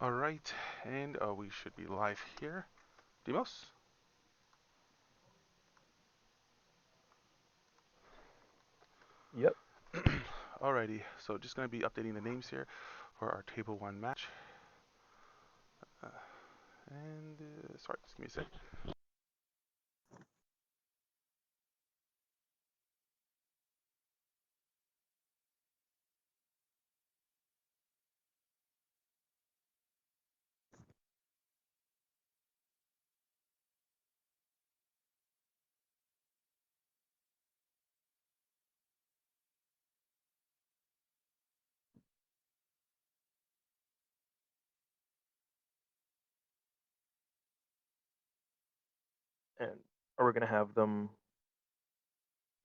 Alright, and we should be live here. Demos? Yep. Alrighty, so just going to be updating the names here for our Table 1 match. Uh, sorry, just give me a sec. And are we going to have them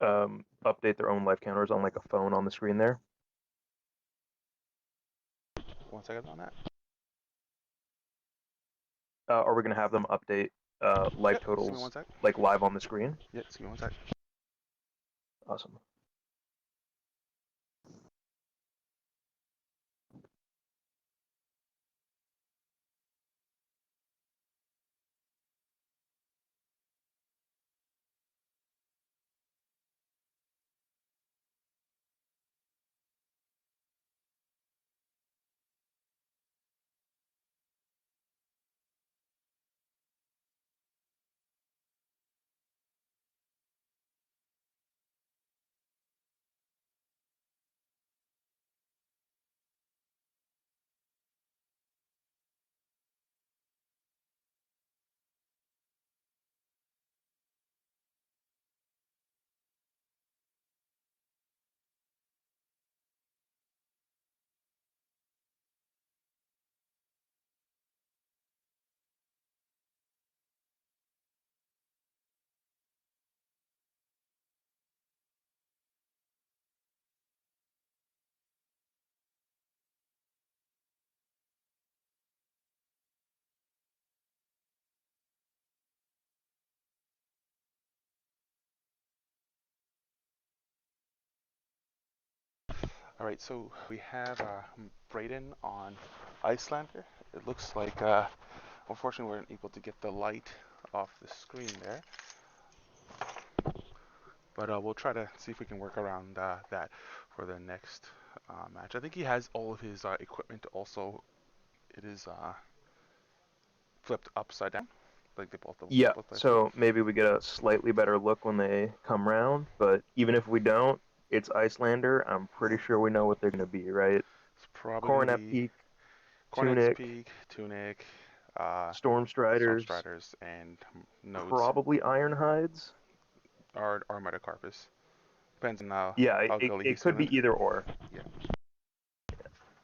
update their own life counters on like a phone on the screen there? 1 second on that. Are we going to have them update life Yep, just give me totals 1 sec. like live on the screen? Yeah, just give me 1 sec. Awesome. Alright, so we have Brayden on Iyslander. It looks like, unfortunately, we weren't able to get the light off the screen there. But we'll try to see if we can work around that for the next match. I think he has all of his equipment also. It is flipped upside down, like they Yeah, both play. so maybe we get a slightly better look when they come round, but even if we don't, it's Iyslander. I'm pretty sure we know what they're going to be, right? It's probably going to Coronet be Peak, Cornet's Tunic, Peak, Tunic, uh, Storm Striders, Stormstriders, and Nodes, probably Iron Hides. or Metacarpus. Depends on Yeah, how it, gully it he's could feeling. be either or. Yeah.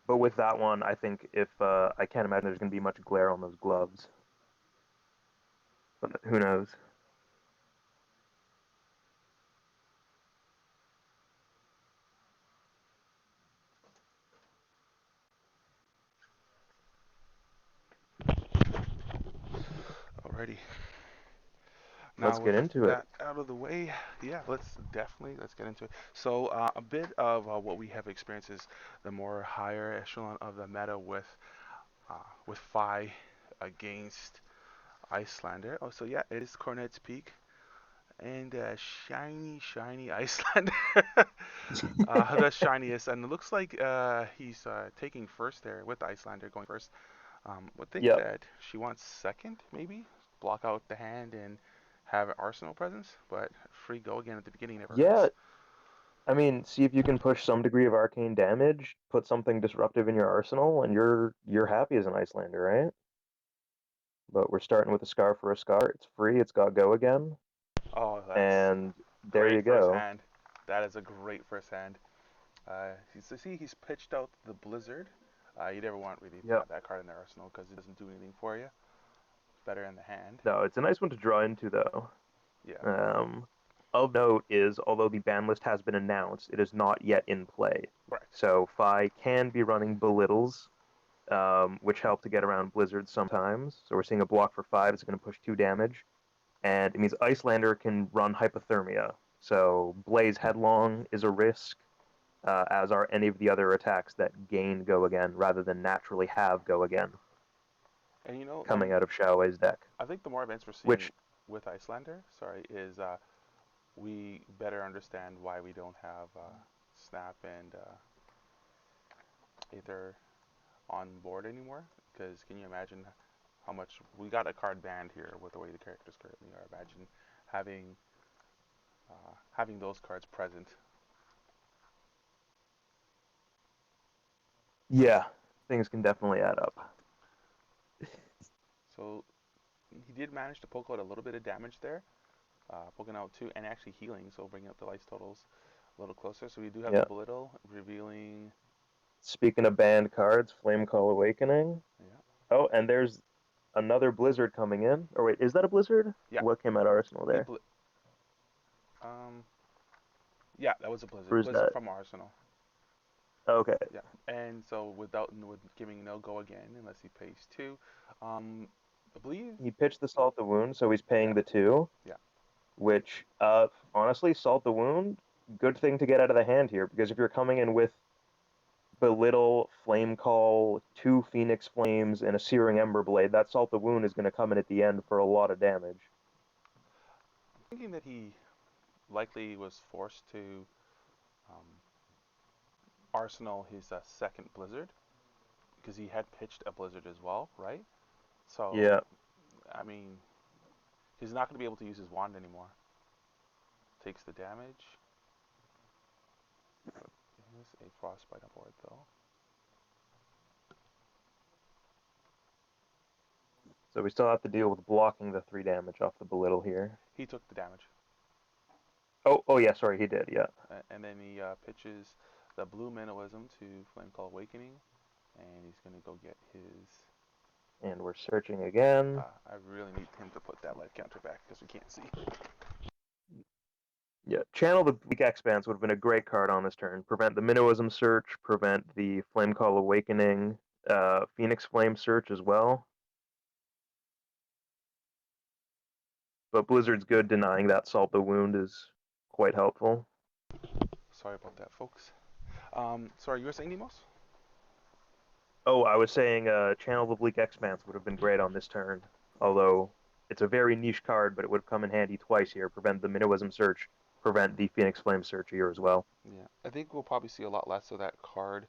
But with that one, I think if I can't imagine there's going to be much glare on those gloves. But who knows? Alrighty. Now Let's with get into it. that out of the way, yeah, let's get into it. So a bit of what we have experienced is the more higher echelon of the meta with Phi against Iyslander. Oh, so yeah, it is Cornet's Peak and shiny Iyslander. The shiniest, and it looks like he's taking first there with Iyslander going first. Would think Yep. that she wants second, maybe block out the hand and have an arsenal presence, but free go again at the beginning never Yeah, hurts. I mean, see if you can push some degree of arcane damage, put something disruptive in your arsenal, and you're happy as an Iyslander, right? But we're starting with a Scar for a Scar. It's free. It's got go again, Oh, that's and there great you first go. hand. That is a great first hand. He's pitched out the Blizzard. You never want really to Yep. have that card in the arsenal because it doesn't do anything for you. It's better in the hand. No, it's a nice one to draw into though. Yeah. Um, of note is, although the ban list has been announced, it is not yet in play. Correct. So Phi can be running Belittles, which help to get around Blizzard sometimes. So we're seeing a block for 5. It's going to push 2 damage. And it means Iyslander can run Hypothermia. So Blaze Headlong is a risk, as are any of the other attacks that gain go again rather than naturally have go again. And you know, coming out of Shaowei's deck. I think the more events we're seeing Which, with Iyslander, sorry, is we better understand why we don't have Snap and Aether on board anymore. Because can you imagine how much we got a card banned here with the way the characters currently are? Imagine having having those cards present. yeah, things can definitely add up. So he did manage to poke out a little bit of damage there, poking out two and actually healing, so bringing up the life totals a little closer. So we do have the Yeah. Belittle revealing. Speaking of banned cards, Flame Call Awakening. Yeah, Oh, and there's another Blizzard coming in. Or wait, is that a Blizzard? yeah. What came out Arsenal The there? um, yeah, that was a Blizzard. Or is Blizzard that? from Arsenal. Okay. Yeah, and so with giving no go again unless he pays two. I believe. He pitched the Salt the Wound, so he's Yeah, paying the two, yeah. which, honestly, Salt the Wound, good thing to get out of the hand here, because if you're coming in with Belittle, Flame Call, two Phoenix Flames, and a Searing Ember Blade, that Salt the Wound is going to come in at the end for a lot of damage. I'm thinking that he likely was forced to um, Arsenal his second Blizzard because he had pitched a Blizzard as well, right? So Yeah. I mean, he's not going to be able to use his wand anymore. Takes the damage. There's a frostbite on board though. So we still have to deal with blocking the 3 damage off the Belittle here. He took the damage, Oh yeah, sorry, he did, yeah. and then he pitches the blue Minnowism to Flame Call Awakening, and he's going to go get his. And we're searching again. I really need him to put that life counter back because we can't see. Yeah, Channel the Bleak Expanse would have been a great card on this turn. Prevent the Minnowism search, prevent the Flame Call Awakening, Phoenix Flame search as well. But Blizzard's good, denying that Salt the Wound is quite helpful. Sorry about that, folks. Sorry, you were saying Demos? Oh, I was saying Channel the Bleak Expanse would have been great on this turn. Although it's a very niche card, but it would have come in handy twice here. Prevent the Minnowism search, prevent the Phoenix Flame search here as well. Yeah, I think we'll probably see a lot less of that card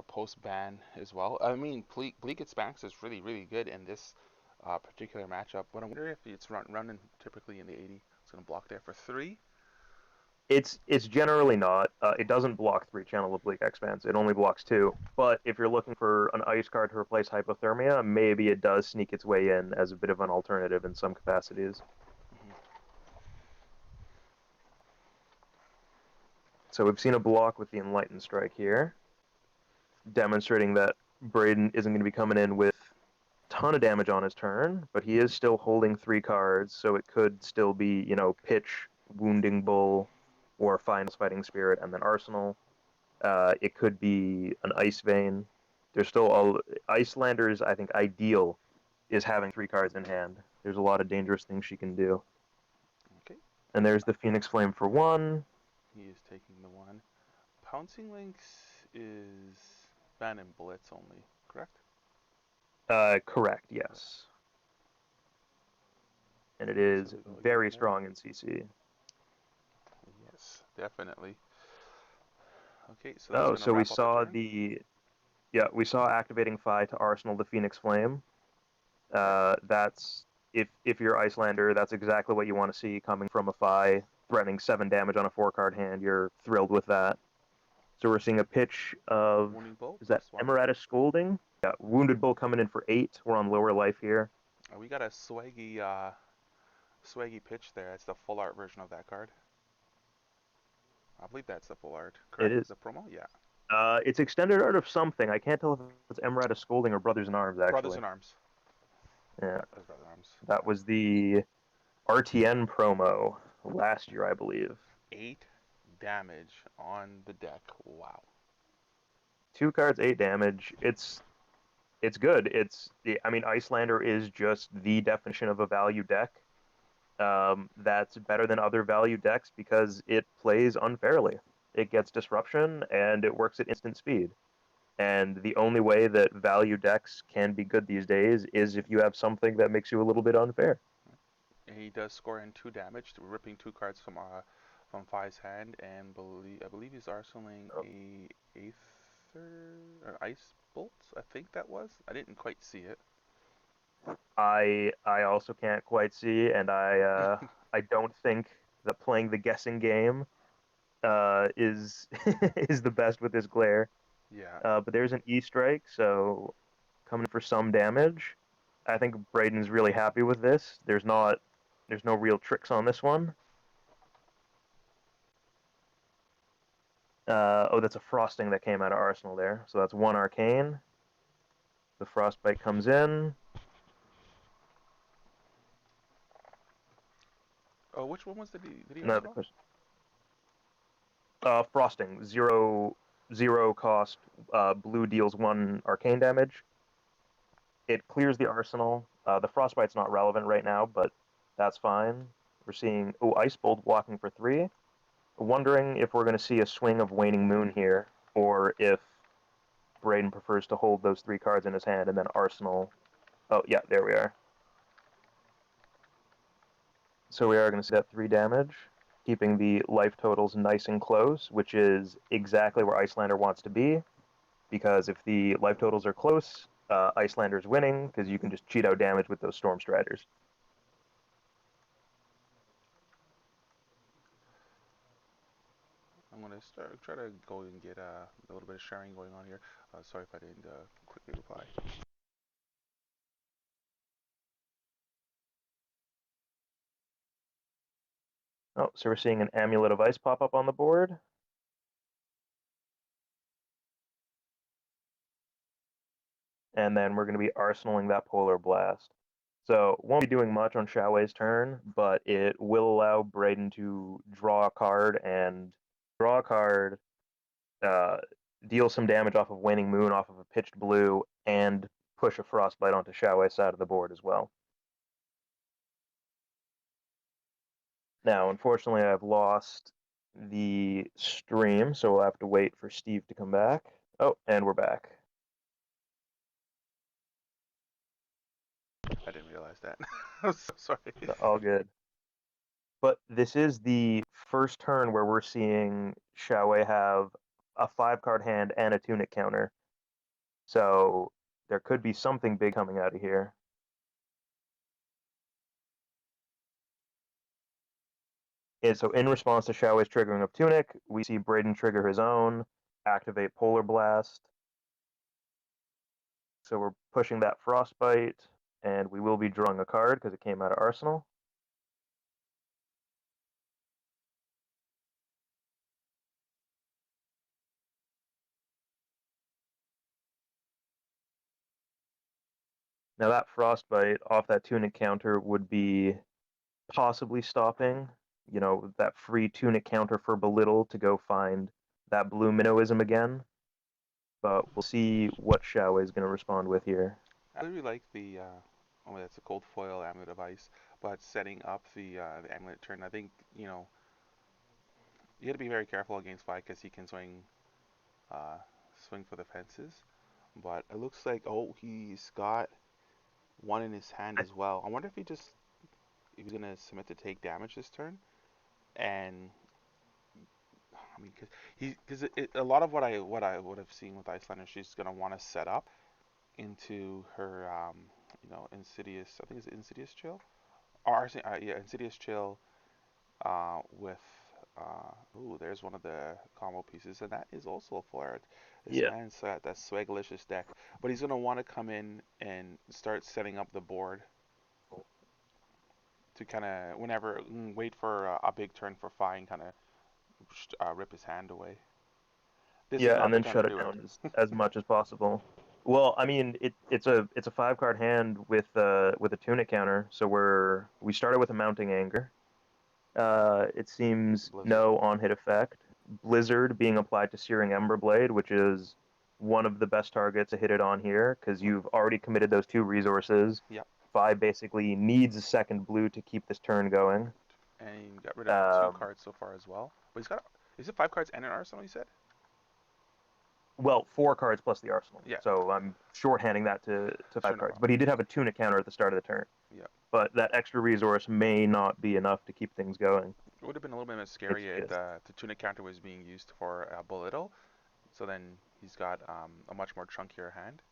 post ban as well. I mean, Bleak Expanse is really, really good in this particular matchup, but I wonder if it's running typically in the 80. It's going to block there for three. It's generally not. It doesn't block 3 Channel of Bleak Expanse. It only blocks 2. But if you're looking for an ice card to replace Hypothermia, maybe it does sneak its way in as a bit of an alternative in some capacities. Mm-hmm. So we've seen a block with the Enlightened Strike here, demonstrating that Brayden isn't going to be coming in with a ton of damage on his turn, but he is still holding 3 cards, so it could still be, Pitch, Wounding Bull, or Finals Fighting Spirit, and then Arsenal. It could be an Ice Vein. There's still all Icelander's, I think, ideal is having 3 cards in hand. There's a lot of dangerous things she can do. Okay, And there's the Phoenix Flame for 1. he is taking the one. Pouncing Lynx is ban and blitz only, correct? Correct, yes. And it So is we go again very there. strong in CC. Yes, definitely. Okay, so that's Oh, going to so we wrap up the saw turn. we saw activating Phi to Arsenal the Phoenix Flame. Okay. That's if you're Iyslander, that's exactly what you want to see coming from a Phi, threatening 7 damage on a 4-card hand. You're thrilled with that. So we're seeing a pitch of, Wounding Bolt is that plus one. Emeritus Scolding? Yeah, Wounded Bull coming in for 8. We're on lower life here. We got a swaggy pitch there. It's the full art version of that card. I believe that's the full art, It correct? is. The promo? Yeah. It's extended art of something. I can't tell if it's Emeritus Scolding or Brothers in Arms, Brothers actually. in Arms. Yeah, Yeah, that's Brothers in Arms. that was the RTN promo last year, I believe. 8 damage on the deck. Wow. 2 cards, 8 damage. It's good. I mean, Iyslander is just the definition of a value deck. That's better than other value decks because it plays unfairly. It gets disruption and it works at instant speed. And the only way that value decks can be good these days is if you have something that makes you a little bit unfair. He does score in 2 damage, ripping 2 cards from Fi's hand, and I believe he's arsenaling a Aether or Ice Bolt. I think that was. I didn't quite see it. I also can't quite see, and I don't think that playing the guessing game is is the best with this glare. Yeah. But there's an E strike, so coming for some damage. I think Brayden's really happy with this. There's no real tricks on this one. Oh, that's a frosting that came out of Arsenal there. So that's one arcane. The frostbite comes in. Oh, which one was did he Another arsenal? question. Frosting, zero cost. Blue deals one arcane damage. It clears the arsenal. The frostbite's not relevant right now, but that's fine. We're seeing Ice Bolt blocking for 3. Wondering if we're going to see a swing of Waning Moon here, or if Brayden prefers to hold those 3 cards in his hand and then arsenal. Oh yeah, there we are. So we are going to see that 3 damage, keeping the life totals nice and close, which is exactly where Iyslander wants to be. Because if the life totals are close, Icelander's winning because you can just cheat out damage with those Storm Striders. I'm gonna try to go and get a little bit of sharing going on here. Sorry if I didn't quickly reply. Oh, so we're seeing an Amulet of Ice pop up on the board. And then we're going to be arsenaling that Polar Blast. So won't be doing much on Shaowei's turn, but it will allow Brayden to draw a card and draw a card, uh, deal some damage off of Waning Moon, off of a pitched blue, and push a Frostbite onto Shaowei's side of the board as well. Now, unfortunately, I've lost the stream, so we'll have to wait for Steve to come back. Oh, and we're back. I didn't realize that. I'm so sorry. All good. But this is the first turn where we're seeing Shaowei have a 5-card hand and a Tunic counter. So there could be something big coming out of here. And so in response to Shaowei's triggering of Tunic, we see Brayden trigger his own, activate Polar Blast. So we're pushing that Frostbite, and we will be drawing a card because it came out of Arsenal. Now that Frostbite off that Tunic counter would be possibly stopping, that free Tunic counter for Belittle to go find that blue Minnowism again. But we'll see what Shaowei is going to respond with here. I really like the oh, that's a cold foil amulet of ice, but setting up the amulet turn. I think you got to be very careful against Vi because he can uh, swing for the fences. But it looks like he's got one in his hand as well. I wonder if he's gonna submit to take damage this turn, and I mean, because a lot of what I would have seen with Iyslander, she's gonna want to set up into her insidious. I think it's insidious chill, or yeah, insidious chill with ooh, there's one of the combo pieces, and that is also a flare. This Yeah. man's got that swagalicious deck, but he's gonna want to come in and start setting up the board to kind of wait for a big turn for Fi and kind of rip his hand away. This is Yeah, and not the then turn to shut it do it. down as much as possible. Well, I mean, it's a 5-card hand with a Tunic counter, so we started with a Mounting Anger. It seems Blizzard. no on-hit effect. Blizzard being applied to Searing Emberblade, which is one of the best targets to hit it on here, because you've already committed those 2 resources. Yep. Fi basically needs a second blue to keep this turn going. And he got rid of 2 Um, cards so far as well. But is it 5 cards and an arsenal? You said. Well, 4 cards plus the arsenal. Yeah, So I'm shorthanding that to sure, 5 no cards. problem. But he did have a tunic counter at the start of the turn. Yeah, But that extra resource may not be enough to keep things going. it would have been a little bit It's scary if just the tunic counter was being used for belittle. So then he's got a much more chunkier hand.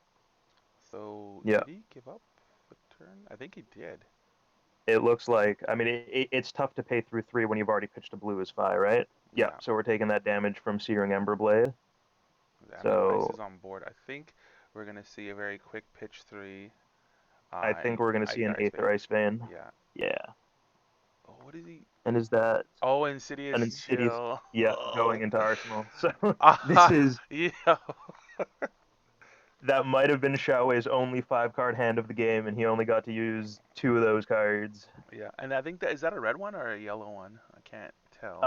So yeah. did he give up the turn? I think he did. It looks like I mean it's tough to pay through 3 when you've already pitched a blue as 5, right? Yeah. Yeah, So we're taking that damage from Searing Emberblade. the Amulet of Ice So is on board. I think we're gonna see a very quick pitch three, I think and we're gonna see an Ice Aether Vein. Ice Vein. Yeah. Yeah. Oh, what is he? And is that Oh, an Insidious Insidious? Chill. Yeah, going Oh. into Arsenal. So this Ah, is yeah. that might have been Shaowei's only 5 card hand of the game, and he only got to use 2 of those cards. Yeah, and I think that is that a red one or a yellow one? I can't tell.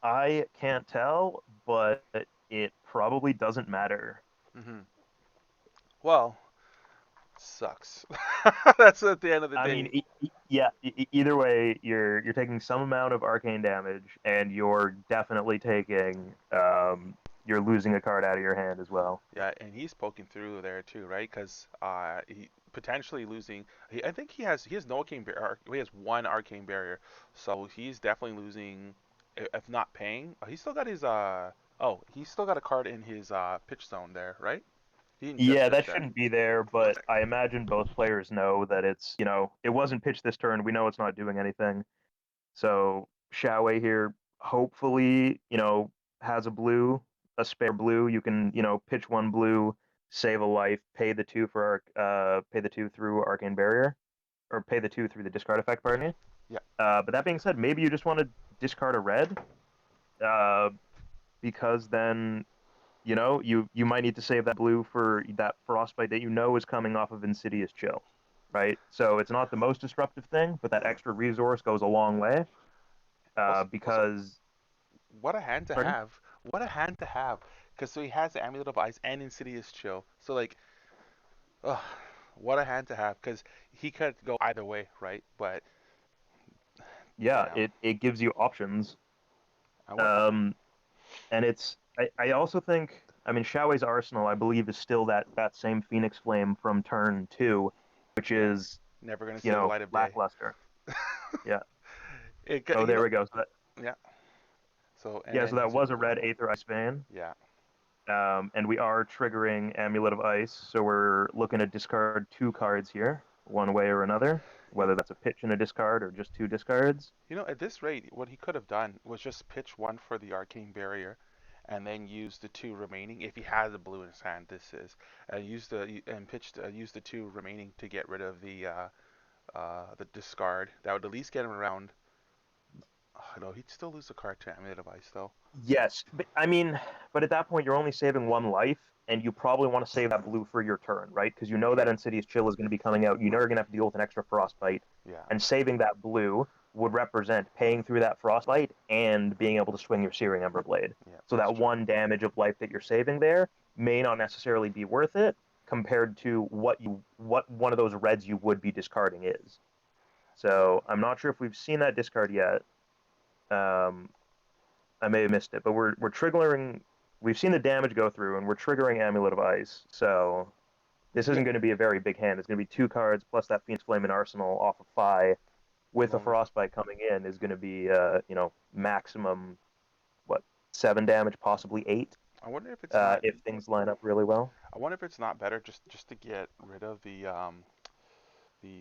I can't tell, but it probably doesn't matter. Hmm. Well, sucks. That's at the end of the I mean, day. yeah. Either way, you're taking some amount of arcane damage, and you're definitely taking you're losing a card out of your hand as well. Yeah, and he's poking through there too, right? Because he potentially losing. I think he has no arcane barrier. He has one arcane barrier, so he's definitely losing. If not paying, he's still got his Oh, he's still got a card in his pitch zone there, right? He didn't just Yeah, pitch that that. shouldn't be there, but I imagine both players know that it wasn't pitched this turn. We know it's not doing anything. So Shaowei here hopefully, has a blue, a spare blue. You can, pitch 1 blue, save a life, pay the 2 through Arcane Barrier, or pay the 2 through the discard effect, pardon me. Yeah. But that being said, maybe you just want to discard a red, uh, because then you might need to save that blue for that frostbite that is coming off of Insidious Chill, right? So it's not the most disruptive thing, but that extra resource goes a long way. Also, Because what a hand to pardon? have. What a hand to have. Because so he has the Amulet of Ice and Insidious Chill. So like, ugh, what a hand to have. Because he could go either way, right? But Yeah, damn. it gives you options. I want. Um, and I also think I mean Shaowei's arsenal I believe is still that same Phoenix Flame from turn 2, which Yeah. is Never gonna see the light of day. lackluster. Yeah. It, Oh, you there know. we go. So Yeah. So and yeah, so then that he's was a red Aether Ice Vein. yeah. And we are triggering Amulet of Ice, so we're looking to discard 2 cards here, one way or another, Yep. whether that's a pitch and a discard or just 2 discards. You know, at this rate, what he could have done was just pitch one for the arcane barrier, and then use the two remaining. If he has a blue in his hand, this is, use the two remaining to get rid of the discard. That would at least get him around. Oh, no, he'd still lose the card to Amulet of Ice though. Yes, but I mean, but at that point you're only saving 1 life, and you probably want to save that blue for your turn, right? Because you know that True. Insidious Chill is going to be coming out. You know you're going to have to deal with an extra Frostbite, Yeah. and saving that blue would represent paying through that Frostbite and being able to swing your Searing Ember Blade. Yeah, So that's that true. 1 damage of life that you're saving there may not necessarily be worth it compared to what one of those reds you would be discarding is. Yeah. So I'm not sure if we've seen that discard yet. Um, I may have missed it, but we're triggering. We've seen the damage go through, and we're triggering Amulet of Ice. So this Yeah. isn't going to be a very big hand. It's going to be 2 cards plus that Phoenix Flame and Arsenal off of Phi, with a Lonely. Frostbite coming in is going to be maximum what 7 damage, possibly 8, I wonder if it's not. if things line up really well. I wonder if it's not better just to get rid of the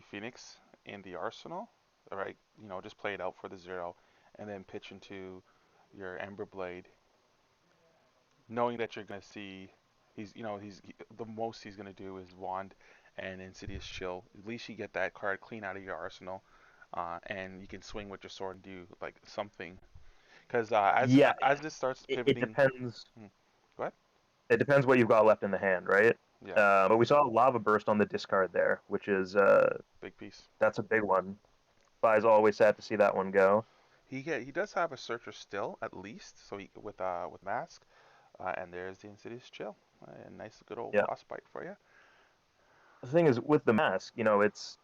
Phoenix in the Arsenal. All right, just play it out for the 0, and then pitch into your Ember Blade, knowing that you're gonna see the most he's gonna do is Wand and Insidious Chill. At least you get that card clean out of your arsenal, and you can swing with your sword and do like something. Because Yeah, as this starts it pivoting, depends. hmm, go ahead. It depends what you've got left in the hand, right? Yeah, But we saw a Lava Burst on the discard there, which is big piece. that's a big one. Phi's always sad to see that one go. He does have a searcher still at least, so he with mask, and there's the Insidious Chill, a nice good old Yeah. frostbite for you. The thing is with the mask, it's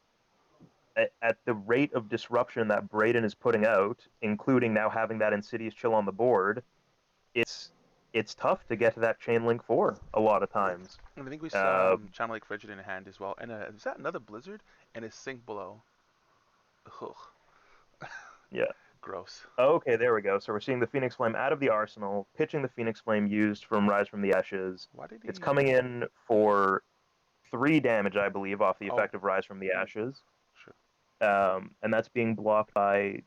at the rate of disruption that Brayden is putting out, including now having that Insidious Chill on the board. It's it's tough to get to that chain link 4 a lot of times. And I think we saw Um, Channel Lake Frigid in hand as well. And is that another Blizzard? And a Sink Below. Ugh, yeah. gross. Okay, there we go. So we're seeing the Phoenix Flame out of the arsenal, pitching the Phoenix Flame used from Rise from the Ashes. Why did It's he? coming in for 3 damage, I believe, off the Oh, effect of Rise from the Ashes. sure. And that's being blocked by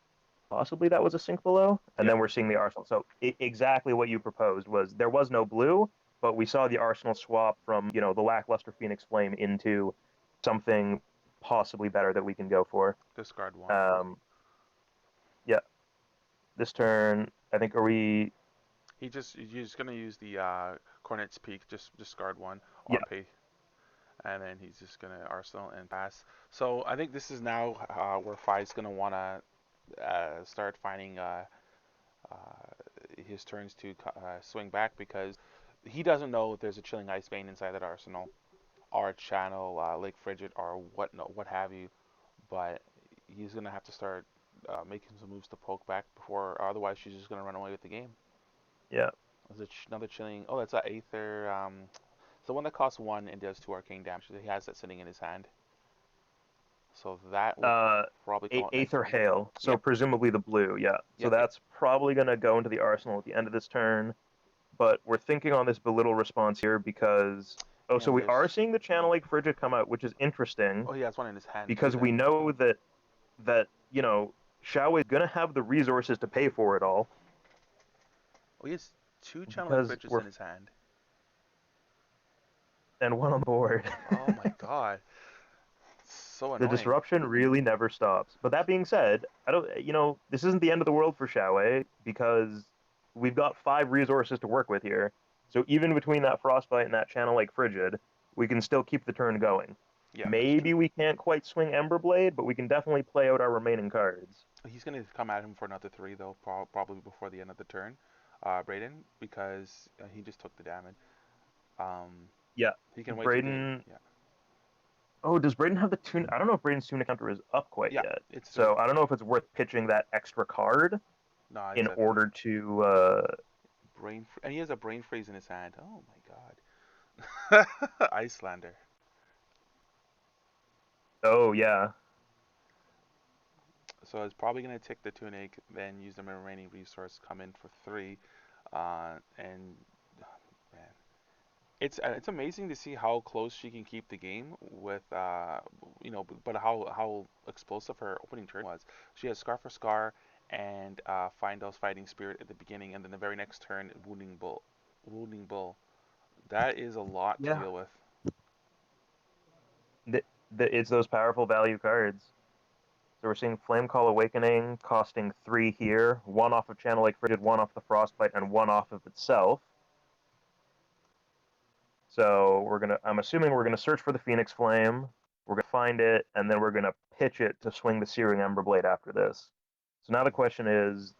possibly that was a sink below. And Yeah, then we're seeing the arsenal. So exactly what you proposed was there was no blue, but we saw the arsenal swap from the lackluster Phoenix Flame into something possibly better that we can go for. discard one. Um, yeah, this turn I think are we? He's just gonna use the Cornet's Peak, just discard one Yeah, or pay, and then he's just gonna Arsenal and pass. So I think this is now where Fi's gonna wanna start finding his turns to swing back because he doesn't know if there's a Chilling Ice Vein inside that Arsenal or a Channel Lake Frigid or what have you. But he's gonna have to start making some moves to poke back before, otherwise she's just gonna run away with the game. yeah. There's another Chilling. Oh, that's a Aether. It's the one that costs one and does two arcane damage. He has that sitting in his hand, so that will Uh, probably come out next Aether turn. Hail. So Yep, presumably the blue. Yeah. So yep, that's probably gonna go into the arsenal at the end of this turn. But we're thinking on this belittle response here because so and we are there's. seeing the Channel Lake Frigid come out, which is interesting Oh, he has one in his hand too. because we Then. know that Shaowei is gonna have the resources to pay for it all Oh, he has two Channel Lake because Bridges we're in his hand. and one on board. Oh my god, so The annoying. disruption really never stops. But that being said, I don't this isn't the end of the world for Shaowei because we've got 5 resources to work with here. So even between that Frostbite and that Channel Lake Frigid, we can still keep the turn going. Yeah, that's true. Maybe we can't quite swing Emberblade, but we can definitely play out our remaining cards. He's gonna come at him for another three though, probably before the end of the turn, Brayden, because he just took the damage. Um, Yeah, he can wait to get. Brayden. Yeah, Oh, does Brayden have the tune? I don't know if Brayden's tuna counter is up quite yeah, yet. it's three. So I don't know if it's worth pitching that extra card No, in it's at three. order to. And he has a brain freeze in his hand. Oh my god. Iyslander. Oh yeah, So it's probably gonna take the tunic, then use the remaining resource, come in for three, and man, it's amazing to see how close she can keep the game with but how explosive her opening turn was. She has Scar for Scar and Findell's Fighting Spirit at the beginning, and then the very next turn Wounding Bull. That is a lot to yeah. deal with. It's those powerful value cards. So we're seeing Flame Call Awakening costing 3 here, one off of Channel Lake Frigid, one off the Frostbite, and one off of itself. So I'm assuming we're gonna search for the Phoenix Flame. We're gonna find it, and then we're gonna pitch it to swing the Searing Emberblade after this. So now the question is,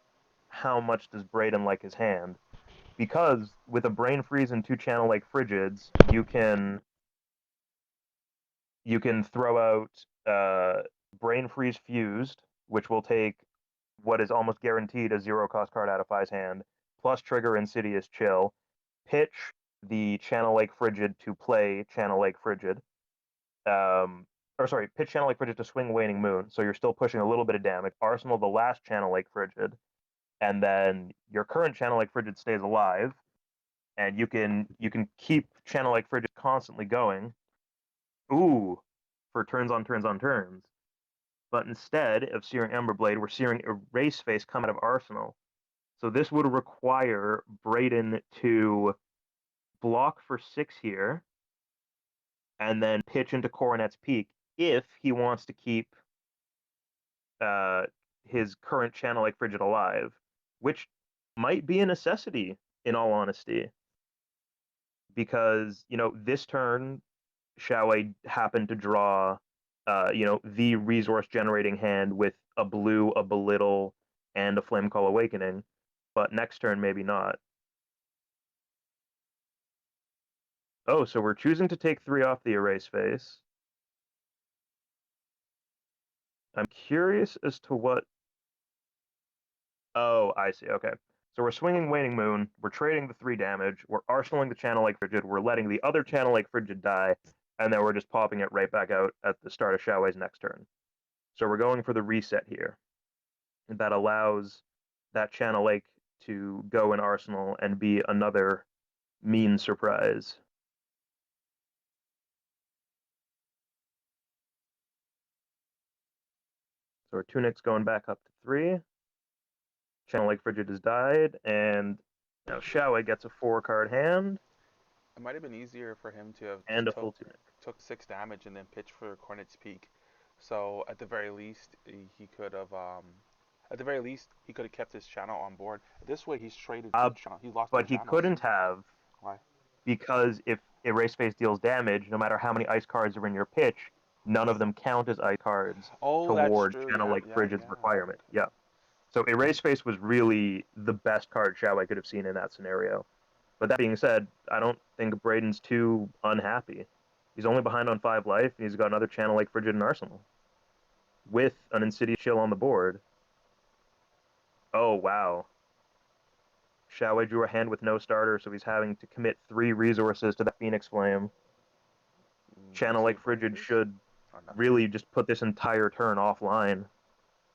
how much does Brayden like his hand? Because with a Brain Freeze and 2 Channel Lake Frigids, you can throw out Brain Freeze Fused, which will take what is almost guaranteed a 0 cost card out of Fi's hand, plus trigger Insidious Chill, pitch the Channel Lake Frigid to play Channel Lake Frigid, or sorry, pitch Channel Lake Frigid to swing Waning Moon, so you're still pushing a little bit of damage. Arsenal the last Channel Lake Frigid, and then your current Channel Lake Frigid stays alive, and you can keep Channel Lake Frigid constantly going. Ooh, for turns on turns on turns. But instead of Searing Emberblade, we're Searing Erase Face come out of Arsenal. So this would require Brayden to block for 6 here, and then pitch into Coronet's Peak if he wants to keep uh, his current Channel Lake Frigid alive, which might be a necessity in all honesty, because this turn Shaowei happened to draw the resource generating hand with a blue, a belittle, and a flame call awakening, but next turn maybe not. Oh, so we're choosing to take 3 off the erase face. I'm curious as to what. Oh, I see. Okay. So we're swinging Waning Moon, we're trading the 3 damage, we're arsenaling the Channel Lake Frigid, we're letting the other Channel Lake Frigid die, and then we're just popping it right back out at the start of Shaowei's next turn. So we're going for the reset here. That allows that Channel Lake to go in Arsenal and be another mean surprise. So our Tunic's going back up to 3. Channel Lake Frigid has died, and now Shaowei gets a 4-card hand. It might have been easier for him to have And a took full Tunic. 6 damage and then pitch for Cornet's Peak. So at the very least, he could have kept his channel on board. This way, he's traded 2 channels. He's lost 2 But he channels. couldn't have. Why? Because if Erase Face deals damage, no matter how many ice cards are in your pitch, none of them count as ice cards toward Channel Lake Frigid's requirement. Okay. Yeah. So Erase Face was really the best card Shaowei could have seen in that scenario. But that being said, I don't think Brayden's too unhappy. He's only behind on 5 life, and he's got another Channel Lake Frigid in Arsenal. With an Insidious Chill on the board. Oh, wow. Shaowei drew a hand with no starter, so he's having to commit 3 resources to the Phoenix Flame. Channel Lake Frigid should really just put this entire turn offline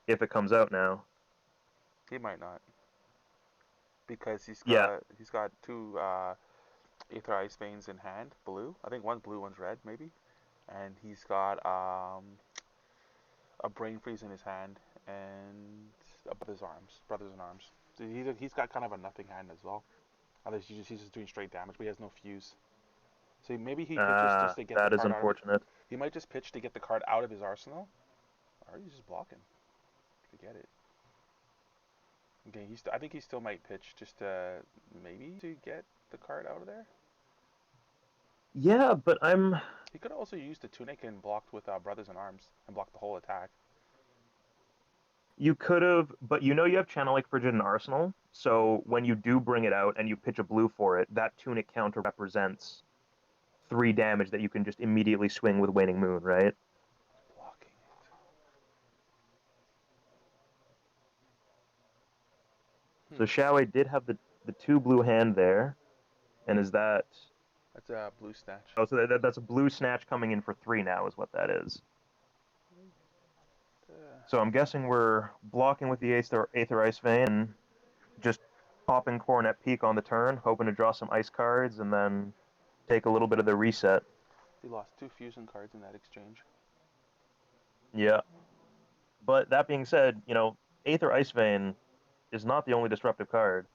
if it comes out now. He might not. Because he's got 2 Aether Ice Veins in hand, blue. I think one's blue, one's red, maybe. And he's got a Brain Freeze in his hand and Brothers in Arms. So he's got kind of a nothing hand as well. Unless he's just doing straight damage, but he has no fuse. So maybe he pitches just to get the card out. That is unfortunate. He might just pitch to get the card out of his arsenal, or he's just blocking to get it. Okay, I think he still might pitch just to maybe to get the card out of there. Yeah, but He could also use the Tunic and blocked with Brothers in Arms and block the whole attack. You could have, but you have Channel Lake Frigid in Arsenal, so when you do bring it out and you pitch a blue for it, that Tunic counter represents 3 damage that you can just immediately swing with Waning Moon, right? Blocking it. So Shaowei did have the 2 blue hand there, and is that... That's a blue snatch. Oh, so that's a blue snatch coming in for 3 now is what that is. So I'm guessing we're blocking with the Aether Ice Vein and just popping Cornet Peak on the turn, hoping to draw some ice cards, and then take a little bit of the reset. He lost 2 fusion cards in that exchange. Yeah. But that being said, Aether Ice Vein is not the only disruptive card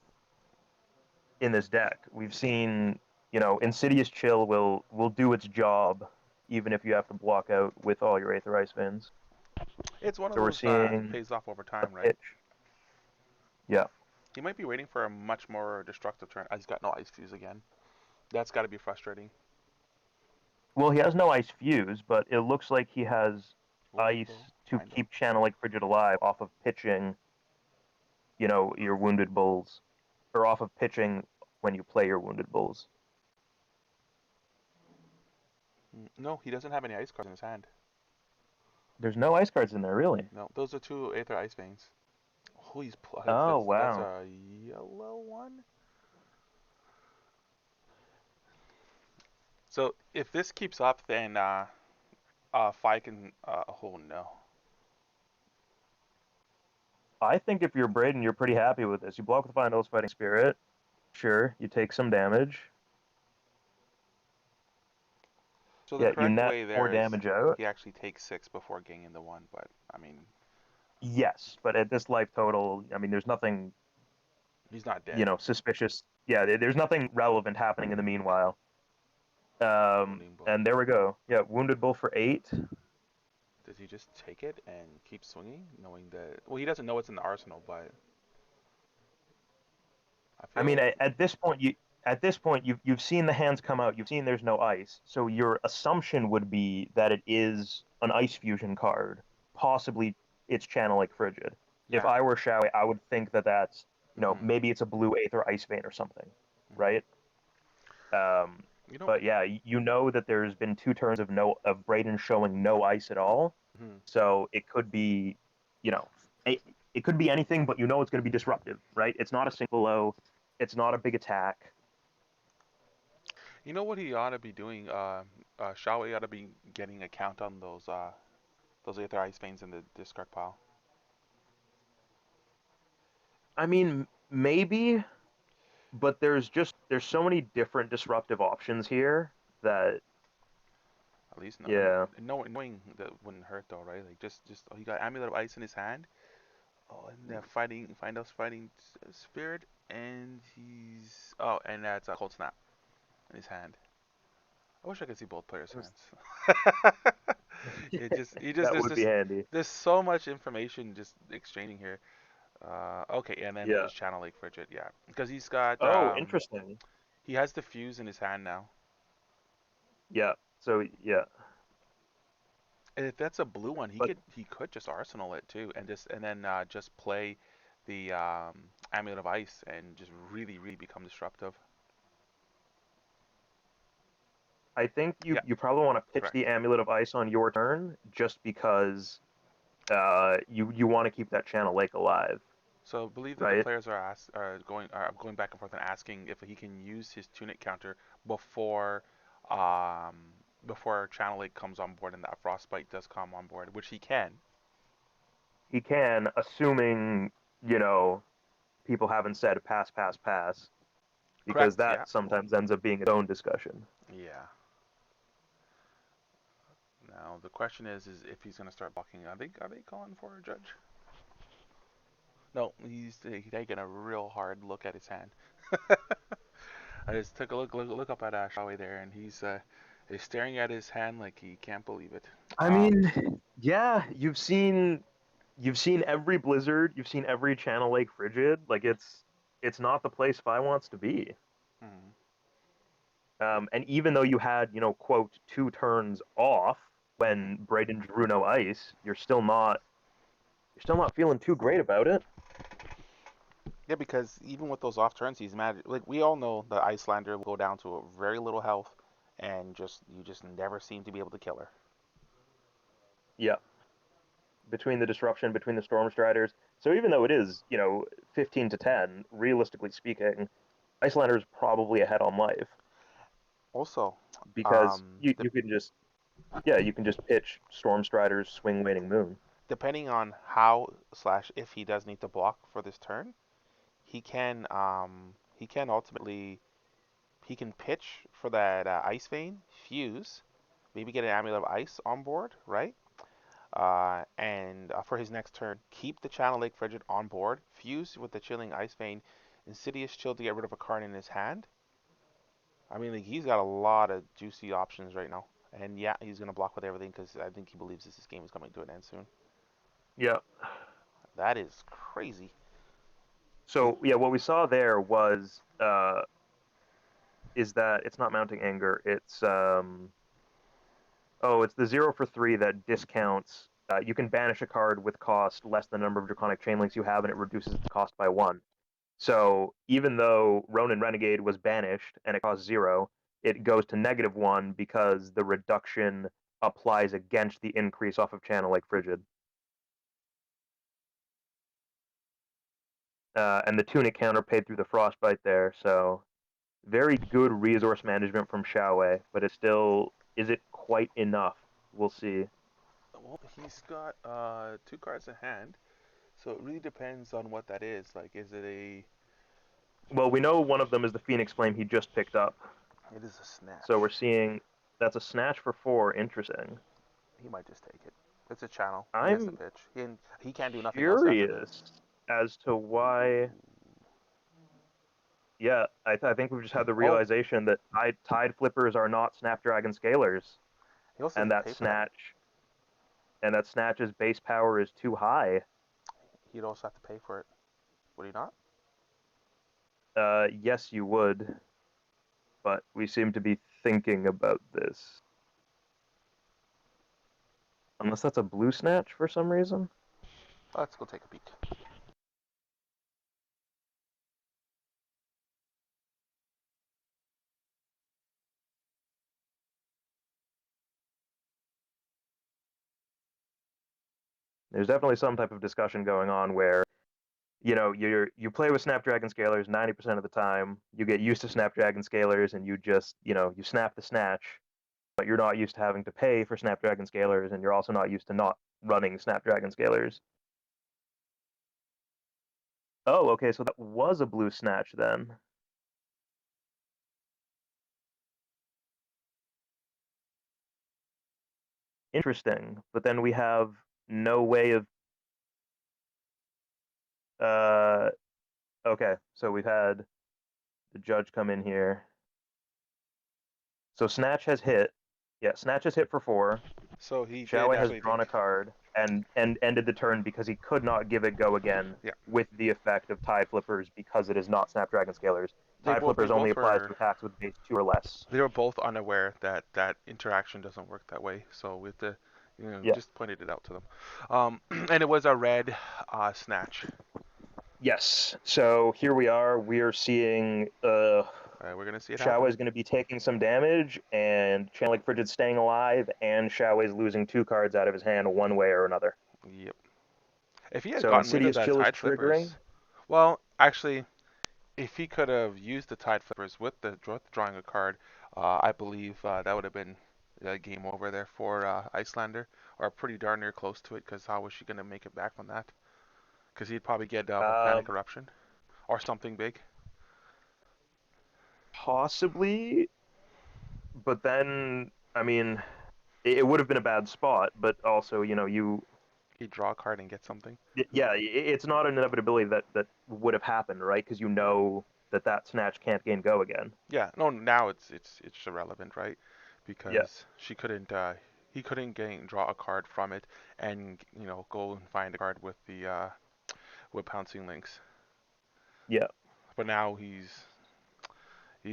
in this deck. We've seen, Insidious Chill will do its job, even if you have to block out with all your Aether Ice Veins. It's one of those that pays off over time, right? Yeah. He might be waiting for a much more destructive turn. He's got no Ice Fuse again. That's got to be frustrating. Well, he has no Ice Fuse, but it looks like he has Ice to keep Channel Lake Frigid alive off of pitching, your Wounded Bulls. Or off of pitching when you play your Wounded Bulls. No, he doesn't have any Ice cards in his hand. There's no ice cards in there, really? No, those are 2 Aether Ice Veins. Oh, wow. That's a yellow one? So, if this keeps up, then Fi can... oh, no. I think if you're Brayden, you're pretty happy with this. You block with Findle's Fighting Spirit. Sure, you take some damage. So the correct you net way there 4 damage out. He actually takes 6 before gaining the 1, but, I mean... Yes, but at this life total, there's nothing... He's not dead. Suspicious. Yeah, there's nothing relevant happening in the meanwhile. And there we go. Yeah, Wounded Bull for 8. Does he just take it and keep swinging, knowing that... Well, he doesn't know it's in the arsenal, but... at this point, you've seen the hands come out. You've seen there's no ice. So your assumption would be that it is an Ice Fusion card. Possibly it's Channel Lake Frigid. Yeah. If I were Shaowei, I would think that that's, maybe it's a blue Aether Ice Vein or something, right? But yeah, that there's been 2 turns of Brayden showing no ice at all. So it could be, it could be anything, but you know it's going to be disruptive, right? It's not a single low, it's not a big attack. You know what he ought to be doing? Shaowei ought to be getting a count on those Aether Ice Veins in the discard pile. I mean, maybe, but there's so many different disruptive options here that At least yeah, knowing that wouldn't hurt though, right? Like just oh, he got Amulet of Ice in his hand. Oh, and find us fighting spirit, and he's oh, and that's a cold snap in his hand. I wish I could see both players' it was, hands. He just that would be handy. there's so much information just exchanging here. Okay, and then Yeah. there's Channel Lake Frigid, yeah, because he's got Oh, interesting. he has the fuse in his hand now. Yeah. So yeah, And if that's a blue one, but he could just arsenal it too, and then just play the Amulet of Ice and just really become disruptive. I think Yeah, you probably want to pitch correct. the Amulet of Ice on your turn just because you want to keep that Channel Lake alive, So I believe that the right? players are going back and forth and asking if he can use his tunic counter before um, before Channel Lake comes on board and that Frostbite does come on board, which he can. He can, assuming you know people haven't said pass, pass, pass, because Correct. Yeah. that sometimes ends up being its own discussion. Yeah. Now the question is if he's going to start blocking. Are they calling for a judge? No, he's taking a real hard look at his hand. I just took a look up at Shaowei there, and he's staring at his hand like he can't believe it. I mean, yeah, you've seen every Blizzard, you've seen every Channel Lake Frigid. Like it's not the place Fi wants to be. Hmm. And even though you had, quote, 2 turns off Hmm. when Brayden drew no ice, you're still not feeling too great about it. Yeah, because even with those off turns, he's mad. Like we all know, the Iyslander will go down to a very little health, and just you just never seem to be able to kill her. Yeah, between the disruption between the Storm Striders. So even though it is, 15 to 10, realistically speaking, Iyslander is probably ahead on life Also, because um, you, de- you can just yeah, you can just pitch Storm Striders, Swing Waning Moon. depending on how slash if he does need to block for this turn, he can ultimately he can pitch for that Ice Vein, fuse, maybe get an Amulet of Ice on board, right? And for his next turn, keep the Channel Lake Frigid on board, fuse with the Chilling Ice Vein, Insidious Chill to get rid of a card in his hand. I mean, like, he's got a lot of juicy options right now. And yeah, he's going to block with everything because I think he believes this game is coming to an end soon. Yeah. That is crazy. He, So yeah, what we saw there was is that it's not mounting anger. It's the 0 for 3 that discounts. You can banish a card with cost less than the number of Draconic Chain Links you have, and it reduces its cost by 1. So even though Ronin Renegade was banished and it costs 0, it goes to -1 because the reduction applies against the increase off of Channel Lake Frigid. And the Tunic counter paid through the Frostbite there, so very good resource management from Shaowei, but is it quite enough? We'll see. well, he's got two cards in hand, so it really depends on what that is. Like, is it a. Well, we know one of them is the Phoenix Flame he just picked up. It is a So snatch. we're seeing that's a snatch for 4. Interesting. He might just take it. It's a channel. He has to I'm pitch. He can't do nothing else after this. curious as to why. Yeah, I think we've just had the Oh, realization that tide flippers are not Snapdragon scalers, he also has and to pay for them. that snatch's base power is too high. He'd also have to pay for it. Would he not? Yes, you would, but we seem to be thinking about this. Unless that's a blue snatch for some reason. Let's go take a peek. There's definitely some type of discussion going on where you play with Snapdragon Scalers 90% of the time. You get used to Snapdragon Scalers, and you just you snap the snatch, but you're not used to having to pay for Snapdragon Scalers, and you're also not used to not running Snapdragon Scalers. Oh, okay, so that was a blue snatch then. Interesting. But then we have no way of uh okay, so we've had the judge come in here. So Snatch has hit. Yeah, Snatch has hit for 4. So he did Shaowei has actually drawn think. a card and ended the turn because he could not give it go again Yeah, with the effect of Tide Flippers because it is not Snapdragon Scalers. they Tide both they Flippers only both applies to were attacks with base 2 or less. they were both unaware that that interaction doesn't work that way. So we have to, Yeah. just pointed it out to them. And it was a red snatch. Yes. So here we are. We are seeing We're gonna see it happen. Shaowei's going to be taking some damage, and Channeling Frigid's staying alive, and Shaowei's losing 2 cards out of his hand one way or another. Yep. If he had So gotten rid of Insidious that Chill is Tide triggering. Flippers, well, actually, if he could have used the Tide Flippers with the drawing a card, I believe that would have been game over there for Iyslander, or pretty darn near close to it. Because how was she gonna make it back from that? Because he'd probably get Volcanic Um, Eruption or something big. Possibly, but then, I mean, it would have been a bad spot, but also, He'd draw a card and get something. yeah, it's not an inevitability that would have happened, right? Because you know that snatch can't gain go again. Yeah, no, now it's irrelevant, right? Yeah, Because she couldn't, he couldn't draw a card from it, and go and find a card with the with pouncing links. yeah, But now he's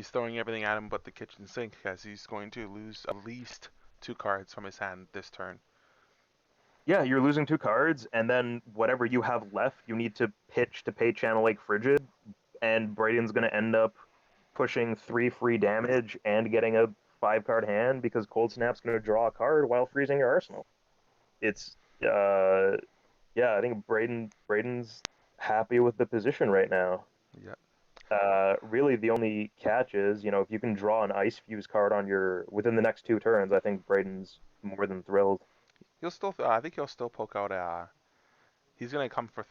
throwing everything at him but the kitchen sink, as he's going to lose at least 2 cards from his hand this turn. yeah. You're losing 2 cards, and then whatever you have left, you need to pitch to pay Channel Lake Frigid, and Brayden's going to end up pushing 3 free damage and getting a 5 card hand because Cold Snap's going to draw a card while freezing your arsenal. It's yeah, I think Brayden's happy with the position right now. Yeah, Really, the only catch is, if you can draw an Ice Fuse card on your within the next 2 turns, I think Brayden's more than thrilled. he'll still. I think he'll still poke out. He's gonna come for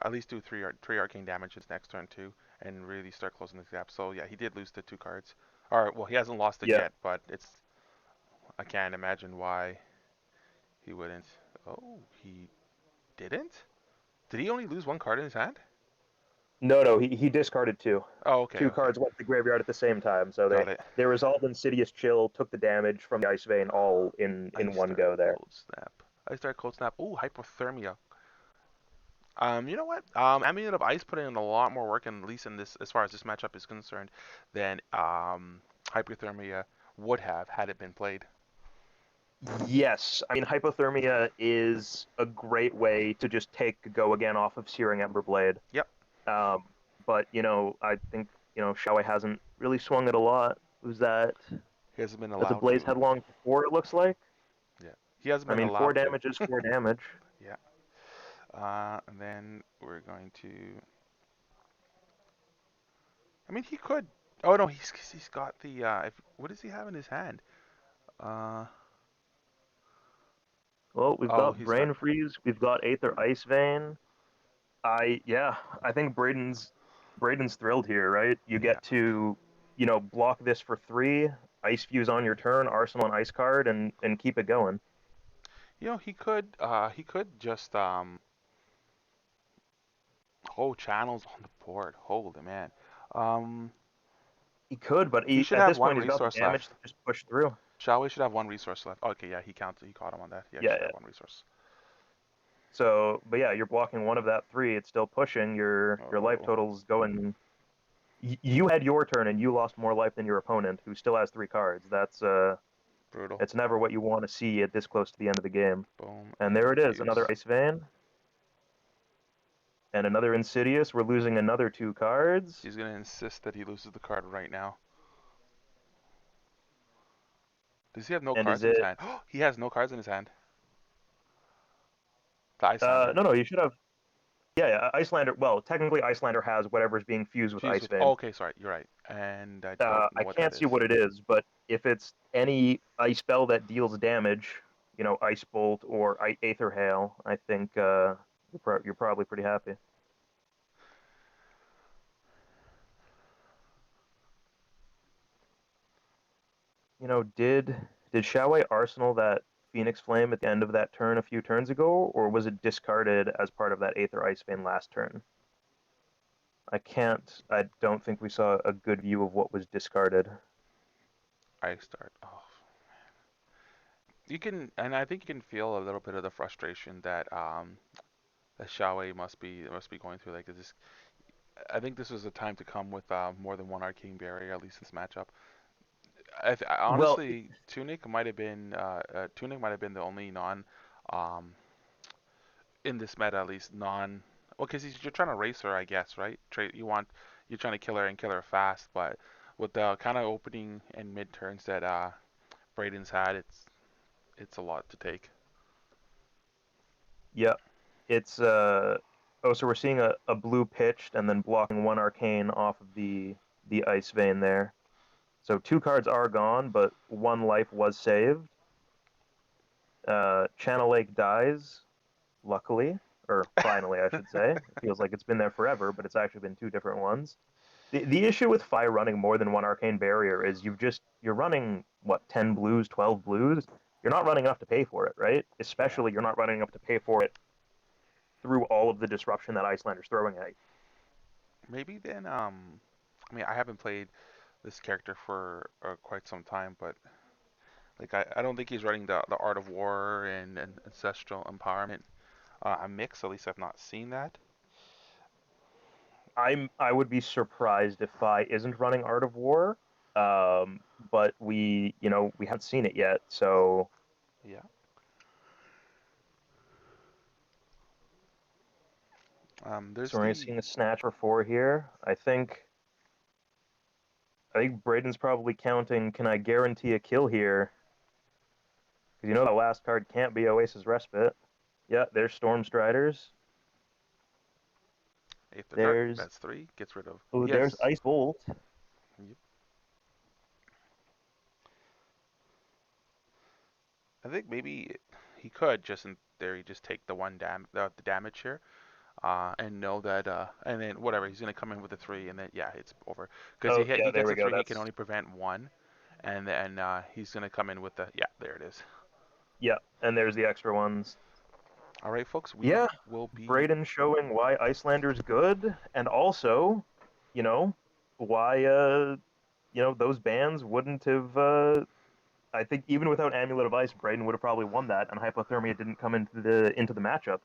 at least do three arcane damage his next turn too, and really start closing the gap. So yeah, he did lose the 2 cards. Or well, he hasn't lost it Yeah. yet, but I can't imagine why he wouldn't. Oh, he didn't? Did he only lose 1 card in his hand? No, no, he discarded 2. Oh, okay, Two okay. cards went to the graveyard at the same time, so they Got it. they resolved Insidious Chill, took the damage from the Ice Vein all in Ice one Dark go there. Cold Snap. Ice Dark Cold Snap. Ooh, Hypothermia. You know what? Amulet of Ice put in a lot more work, at least in this, as far as this matchup is concerned, than Hypothermia would have had it been played. Yes, I mean Hypothermia is a great way to just take go again off of Searing Ember Blade. Yep. Um, but I think Shaowei hasn't really swung it a lot. Who's that? He hasn't been That's a allowed Blaze to. Headlong for 4. It looks like. Yeah. He hasn't I been mean, 4 allowed to. damage is 4 damage. Yeah. And then we're going to. I mean, he could. Oh no, he's got the. What does he have in his hand? Uh. Well, we've Oh, got he's got. Brain Freeze. We've got Aether Ice Vein. I think Braden's thrilled here, right? You Yeah. get to, block this for 3, Ice Fuse on your turn, Arsenal and Ice card, and keep it going. He could. He could just hold channels on the board. Holy man. Um. He could, but He should at have this one point, he's got the resource left. damage to just push through. Shaowei should have one resource left. Okay, yeah, he counted. He caught him on that. Yeah, he Yeah, should yeah. have one resource. So, but yeah, you're blocking one of that 3. It's still pushing. Your life Oh, total's going. You had your turn and you lost more life than your opponent, who still has 3 cards. brutal. It's never what you want to see at this close to the end of the game. Boom And and there it is, another fuse. Ice Vein and another Insidious. We're losing another 2 cards. He's gonna insist that he loses the card right now. Does he have no And is cards in his it? hand? He has no cards in his hand. The Iyslander. No, no. You should have. Yeah, Iyslander. Well, technically, Iyslander has whatever's being fused with Fused Ice with. Oh, Vein. okay, sorry, you're right. And I don't know I what can't that see is. what it is, but if it's any ice spell that deals damage, Ice Bolt or Aether Hail, I think you're probably pretty happy. Did Shaowei Arsenal that Phoenix Flame at the end of that turn a few turns ago, or was it discarded as part of that Aether Ice Vein last turn? I don't think we saw a good view of what was discarded. I start. Oh, you can, and I think you can feel a little bit of the frustration that Shaowei must be going through. Like this, I think this was a time to come with more than one arcane barrier, at least in this matchup. Well, Honestly, Tunic might have been the only non, um, in this meta at least non. Well, because you're trying to race her, I guess, right? You're trying to kill her and kill her fast, but with the kind of opening and mid turns that Brayden's had, it's a lot to take. yeah, it's oh, so we're seeing a blue pitched and then blocking one arcane off of the Ice Vein there. So two cards are gone, but one life was saved. Channel Lake dies, luckily, or finally, I should say. It feels like it's been there forever, but it's actually been two different ones. The issue with Fi running more than one arcane barrier is you're running what 10 blues, 12 blues. You're not running enough to pay for it, right? Yeah. Especially you're not running enough to pay for it through all of the disruption that Icelander's throwing at you. Maybe then, I mean, I haven't played this character for quite some time, but like I don't think he's running the Art of War and Ancestral Empowerment a mix. At least I've not seen that. I would be surprised if Fi isn't running Art of War, um, but we haven't seen it yet, so Yeah. There's we're the seeing a snatch for four here. I think Brayden's probably counting. Can I guarantee a kill here? Because the last card can't be Oasis Respite. Yeah, there's Storm Striders. Eighth of Dark. There's That's three. Gets rid of. oh, there's Yes. Ice Bolt. Yep. I think maybe he could just in theory just take the damage here, and know that, and then whatever he's gonna come in with a three, and then yeah, it's over. Because Oh he yeah, there gets we a go. three, he can That's only prevent one, and then he's gonna come in with the yeah, there it is. yeah, and there's the extra ones. All right, folks, we Yeah, will be. Brayden showing why Icelander's good, and also, you know, why those bans wouldn't have. I think even without Amulet of Ice, Brayden would have probably won that, and hypothermia didn't come into the matchup.